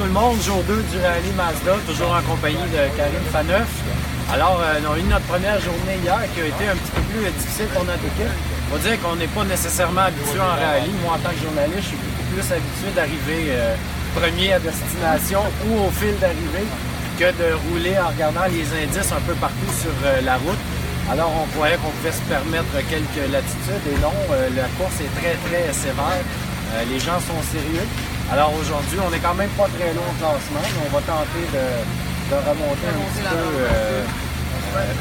le monde, jour 2 du rallye Mazda, toujours en compagnie de Karine Faneuf. Alors, on a eu notre première journée hier qui a été un petit peu plus difficile pour notre équipe. On va dire qu'on n'est pas nécessairement habitué en rallye. Moi, en tant que journaliste, je suis beaucoup plus habitué d'arriver premier à destination ou au fil d'arrivée que de rouler en regardant les indices un peu partout sur la route. Alors, on croyait qu'on pouvait se permettre quelques latitudes et non, la course est très, très sévère. Les gens sont sérieux. Alors aujourd'hui, on n'est quand même pas très loin au classement, mais on va tenter de remonter un petit peu.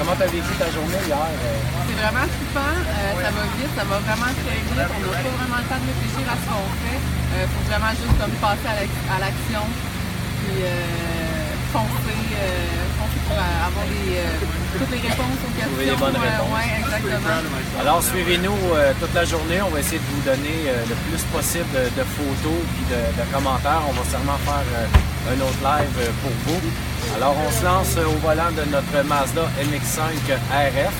Comment tu as vécu ta journée hier? C'est vraiment trippant, ça va vite, ça va vraiment très vite. On n'a pas vraiment le temps de réfléchir à ce qu'on fait. Il faut vraiment juste comme passer à l'action, puis foncer pour avoir toutes les réponses aux questions. Trouver les bonnes réponses. Oui, exactement. Alors suivez-nous toute la journée. On va essayer de vous donner le plus possible de photos et de commentaires. On va sûrement faire un autre live pour vous. Alors on se lance au volant de notre Mazda MX-5 RF.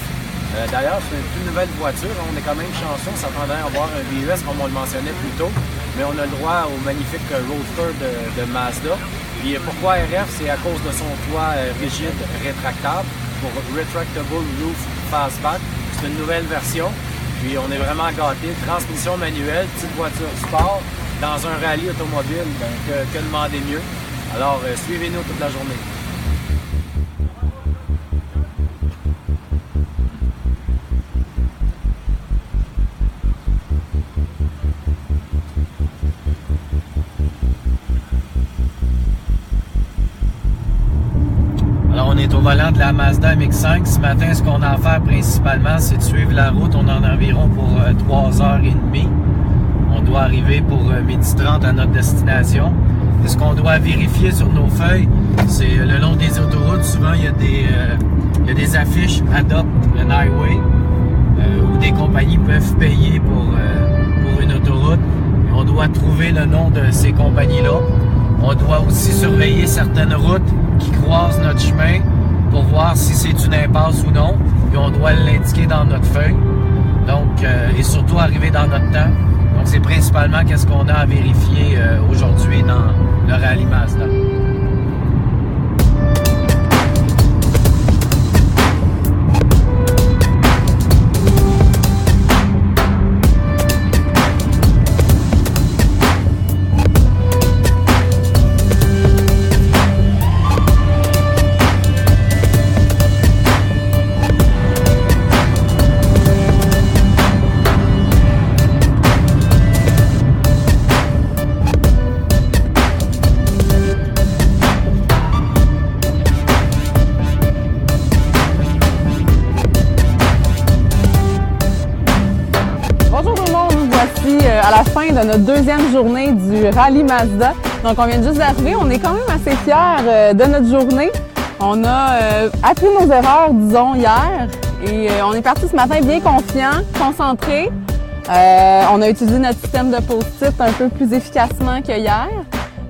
D'ailleurs, c'est une toute nouvelle voiture. On est quand même chanceux. On s'attendait à avoir un VUS comme on le mentionnait plus tôt. Mais on a le droit au magnifique Roadster de Mazda. Puis pourquoi RF? C'est à cause de son toit rigide rétractable pour Retractable Roof Fastback. C'est une nouvelle version. Puis on est vraiment gâtés. Transmission manuelle, petite voiture sport. Dans un rallye automobile, ben, que demander mieux? Alors suivez-nous toute la journée. Alors, on est au volant de la Mazda MX-5. Ce matin, ce qu'on a à faire principalement, c'est de suivre la route. On en a environ pour 3h30. On doit arriver pour 12h30 à notre destination. Et ce qu'on doit vérifier sur nos feuilles, c'est le long des autoroutes. Souvent, il y a des affiches Adopt an Highway où des compagnies peuvent payer pour une autoroute. Et on doit trouver le nom de ces compagnies-là. On doit aussi surveiller certaines routes qui croisent notre chemin pour voir si c'est une impasse ou non. Puis on doit l'indiquer dans notre feuille. Donc, et surtout arriver dans notre temps. Donc, c'est principalement qu'est-ce qu'on a à vérifier aujourd'hui dans le rallye Mazda. À la fin de notre deuxième journée du rallye Mazda. Donc, on vient juste d'arriver. On est quand même assez fiers de notre journée. On a appris nos erreurs, disons, hier. Et on est parti ce matin bien confiant, concentré. On a utilisé notre système de post-it un peu plus efficacement que hier.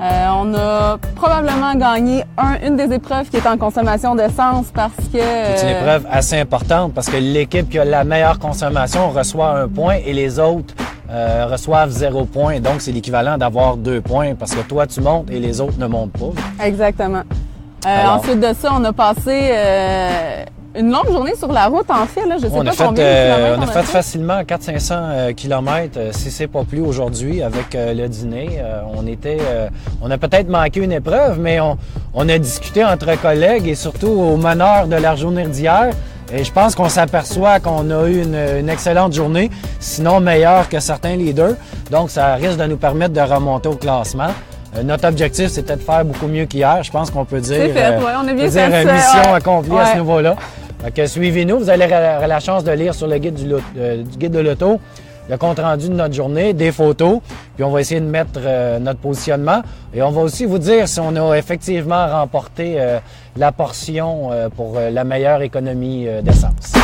On a probablement gagné une des épreuves qui est en consommation d'essence parce que... C'est une épreuve assez importante parce que l'équipe qui a la meilleure consommation reçoit 1 point et les autres reçoivent 0 point. Donc, c'est l'équivalent d'avoir 2 points parce que toi, tu montes et les autres ne montent pas. Exactement. Ensuite de ça, on a passé une longue journée sur la route, en fait. Là, je sais pas combien de kilomètres on a fait facilement 400-500 km, si c'est pas plus aujourd'hui, avec le dîner. On a peut-être manqué une épreuve, mais on a discuté entre collègues et surtout au meneur de la journée d'hier. Et je pense qu'on s'aperçoit qu'on a eu une excellente journée, sinon meilleure que certains leaders. Donc, ça risque de nous permettre de remonter au classement. Notre objectif, c'était de faire beaucoup mieux qu'hier. Je pense qu'on peut dire, c'est fait, on a bien fait ça, mission accomplie à ce niveau-là. Suivez-nous, vous allez avoir la chance de lire sur le guide du guide de l'auto le compte-rendu de notre journée, des photos, puis on va essayer de mettre notre positionnement. Et on va aussi vous dire si on a effectivement remporté la portion pour la meilleure économie d'essence.